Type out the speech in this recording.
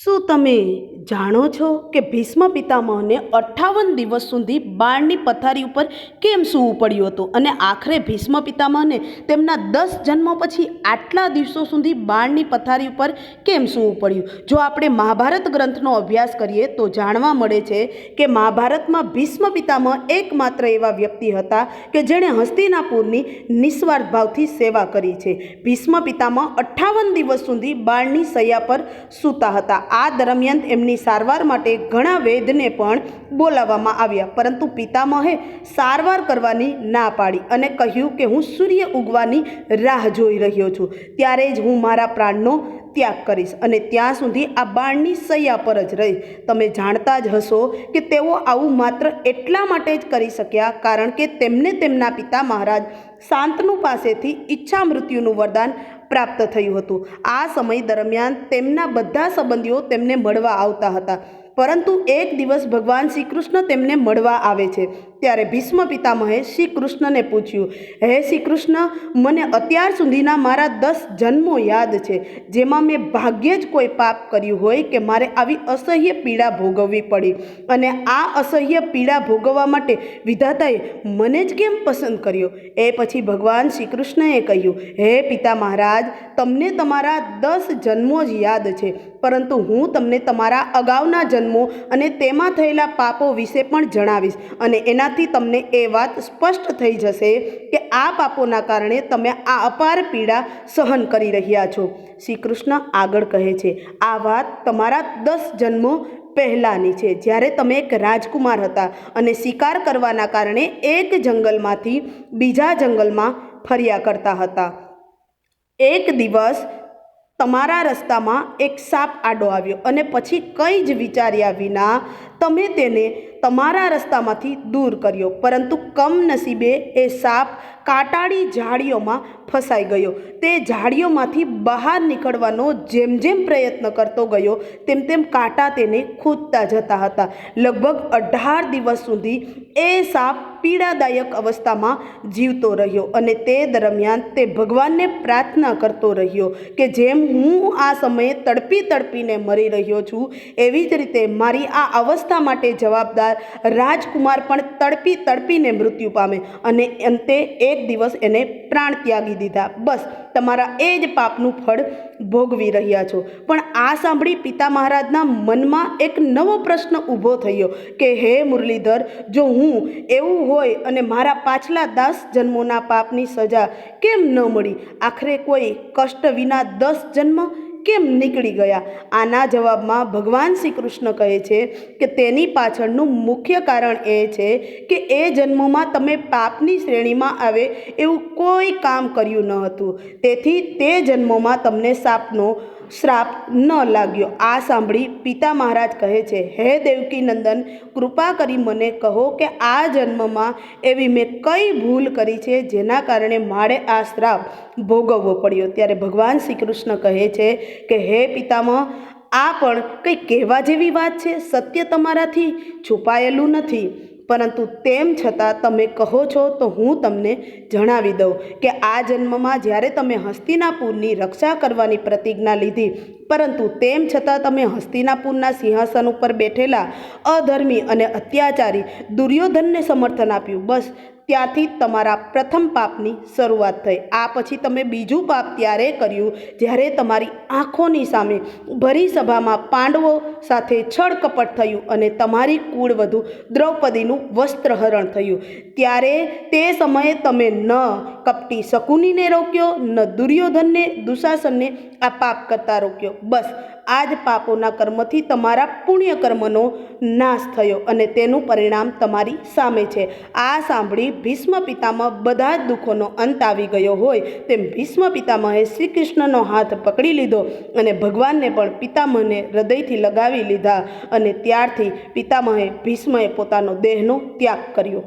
શું તમે જાણો છો કે ભીષ્મ પિતામહને 58 દિવસ સુધી બાળની પથારી ઉપર કેમ સૂવું પડ્યું હતું અને આખરે ભીષ્મ પિતામહને તેમના 10 જન્મો પછી આટલા દિવસો સુધી બાળની પથારી ઉપર કેમ સૂવું પડ્યું? જો આપણે મહાભારત ગ્રંથનો અભ્યાસ કરીએ તો જાણવા મળે છે કે મહાભારતમાં ભીષ્મ પિતામહ એકમાત્ર એવા વ્યક્તિ હતા કે જેણે હસ્તિનાપુરની નિસ્વાર્થ ભાવથી સેવા કરી છે. ભીષ્મ પિતામહ 58 દિવસ સુધી બાળની શૈયા પર સૂતા હતા. આ દરમિયાન એમની સારવાર માટે ઘણા વૈદ્યને પણ બોલાવવામાં આવ્યા, પરંતુ પિતામહે સારવાર કરવાની ના પાડી અને કહ્યું કે હું સૂર્ય ઉગવાની રાહ જોઈ રહ્યો છું, ત્યારે જ હું મારા પ્રાણનો ત્યાગ કરીશ અને ત્યાં સુધી આ બાળની શૈયા પર જ રહીશ. તમે જાણતા જ હશો કે તેઓ આવું માત્ર એટલા માટે જ કરી શક્યા કારણ કે તેમને તેમના પિતા મહારાજ શાંતનુ પાસેથી ઈચ્છા મૃત્યુનું વરદાન પ્રાપ્ત થયું હતું. આ સમય દરમિયાન તેમના બધા સંબંધીઓ તેમને મળવા આવતા હતા, પરંતુ એક દિવસ ભગવાન શ્રી કૃષ્ણ તેમને મળવા આવે છે. ત્યારે ભીષ્મ પિતામહે શ્રી કૃષ્ણને પૂછ્યું, હે શ્રી કૃષ્ણ, મને અત્યાર સુધીના મારા 10 જન્મો યાદ છે, જેમાં મેં ભાગ્યે જ કોઈ પાપ કર્યું હોય કે મારે આવી અસહ્ય પીડા ભોગવવી પડી, અને આ અસહ્ય પીડા ભોગવવા માટે વિધાતાએ મને જ કેમ પસંદ કર્યો? એ પછી ભગવાન શ્રી કૃષ્ણએ કહ્યું, હે પિતા મહારાજ, તમને તમારા 10 જન્મો જ યાદ છે, પરંતુ હું તમને તમારા અગાઉના જન્મો અને તેમાં થયેલા પાપો વિશે પણ જણાવીશ, અને એનાથી તમને એ વાત સ્પષ્ટ થઈ જશે કે આ પાપોના કારણે તમે આ અપાર પીડા સહન કરી રહ્યા છો. શ્રી કૃષ્ણ આગળ કહે છે, આ વાત તમારા 10 જન્મો પહેલાંની છે, જ્યારે તમે એક રાજકુમાર હતા અને શિકાર કરવાના કારણે એક જંગલમાંથી બીજા જંગલમાં ફર્યા કરતા હતા. એક દિવસ તમારા રસ્તામાં એક સાપ આડો આવ્યો અને પછી કંઈ જ વિચાર્યા વિના તમે તેને તમારા રસ્તામાંથી દૂર કર્યો, પરંતુ કમનસીબે એ સાપ કાંટાળી ઝાડીઓમાં ફસાઈ ગયો. તે ઝાડીઓમાંથી બહાર નીકળવાનો જેમ જેમ પ્રયત્ન કરતો ગયો તેમ તેમ કાંટા તેને ખૂંચતા જતા હતા. લગભગ 18 દિવસ સુધી એ સાપ પીડાદાયક અવસ્થામાં જીવતો રહ્યો અને તે દરમિયાન તે ભગવાનને પ્રાર્થના કરતો રહ્યો કે જેમ હું આ સમયે તડપી તડપીને મરી રહ્યો છું, એવી જ રીતે મારી આ અવસ્થા માટે જવાબદાર રાજકુમાર પણ તડપી તડપીને મૃત્યુ પામે, અને અંતે એક દિવસ એને પ્રાણ ત્યાગી દીધા. બસ તમારા એ જ પાપનું ફળ ભોગવી રહ્યા છો. પણ આ સાંભળી પિતા મહારાજના મનમાં એક નવો પ્રશ્ન ઊભો થયો કે હે મુરલીધર, જો હું એવું હોય અને મારા પાછલા 10 જન્મોના પાપની સજા કેમ ન મળી? આખરે કોઈ કષ્ટ વિના 10 જન્મ કેમ નીકળી ગયા? આના જવાબમાં ભગવાન શ્રી કૃષ્ણ કહે છે કે તેની પાછળનું મુખ્ય કારણ એ છે કે એ જન્મોમાં તમે પાપની શ્રેણીમાં આવે એવું કોઈ કામ કર્યું ન હતું, તેથી તે જન્મોમાં તમને સાપનો શ્રાપ ન લાગ્યો. આ સાંભળી પિતા મહારાજ કહે છે, હે દેવકી નંદન, કૃપા કરી મને કહો કે આ જન્મમાં એવી મેં કઈ ભૂલ કરી છે જેના કારણે મારે આ શ્રાપ ભોગવવો પડ્યો? ત્યારે ભગવાન શ્રી કૃષ્ણ કહે છે કે હે પિતામહ, આ પણ કંઈ કહેવા જેવી વાત છે. સત્ય તમારાથી છુપાયેલું નથી, પરંતુ તેમ છતાં તમે કહો છો તો હું તમને જણાવી દઉં કે આ જન્મમાં જ્યારે તમે હસ્તિનાપુરની રક્ષા કરવાની પ્રતિજ્ઞા લીધી, પરંતુ તેમ છતાં તમે હસ્તિનાપુરના સિંહાસન ઉપર બેઠેલા અધર્મી અને અત્યાચારી દુર્યોધનને સમર્થન આપ્યું. બસ ત્યાંથી તમારા પ્રથમ પાપની શરૂઆત થઈ. આ પછી તમે બીજું પાપ ત્યારે કર્યું જ્યારે તમારી આંખોની સામે ભરી સભામાં પાંડવો સાથે છળ કપટ થયું અને તમારી કુળવધુ દ્રૌપદીનું વસ્ત્રહરણ થયું. ત્યારે તે સમયે તમે ન કપટી શકુનીને રોક્યો, ન દુર્યોધનને દુશાસનને આ પાપ કરતા રોક્યો. બસ આ જ પાપોના કર્મથી તમારા પુણ્ય કર્મનો નાશ થયો અને તેનું પરિણામ તમારી સામે છે. આ સાંભળી ભીષ્મ પિતામહ બધા જ દુઃખોનો અંત આવી ગયો હોય તેમ ભીષ્મ પિતામહે શ્રી કૃષ્ણનો હાથ પકડી લીધો અને ભગવાનને પણ પિતામહને હૃદયથી લગાવી લીધા, અને ત્યારથી પિતામહે ભીષ્મએ પોતાનો દેહનો ત્યાગ કર્યો.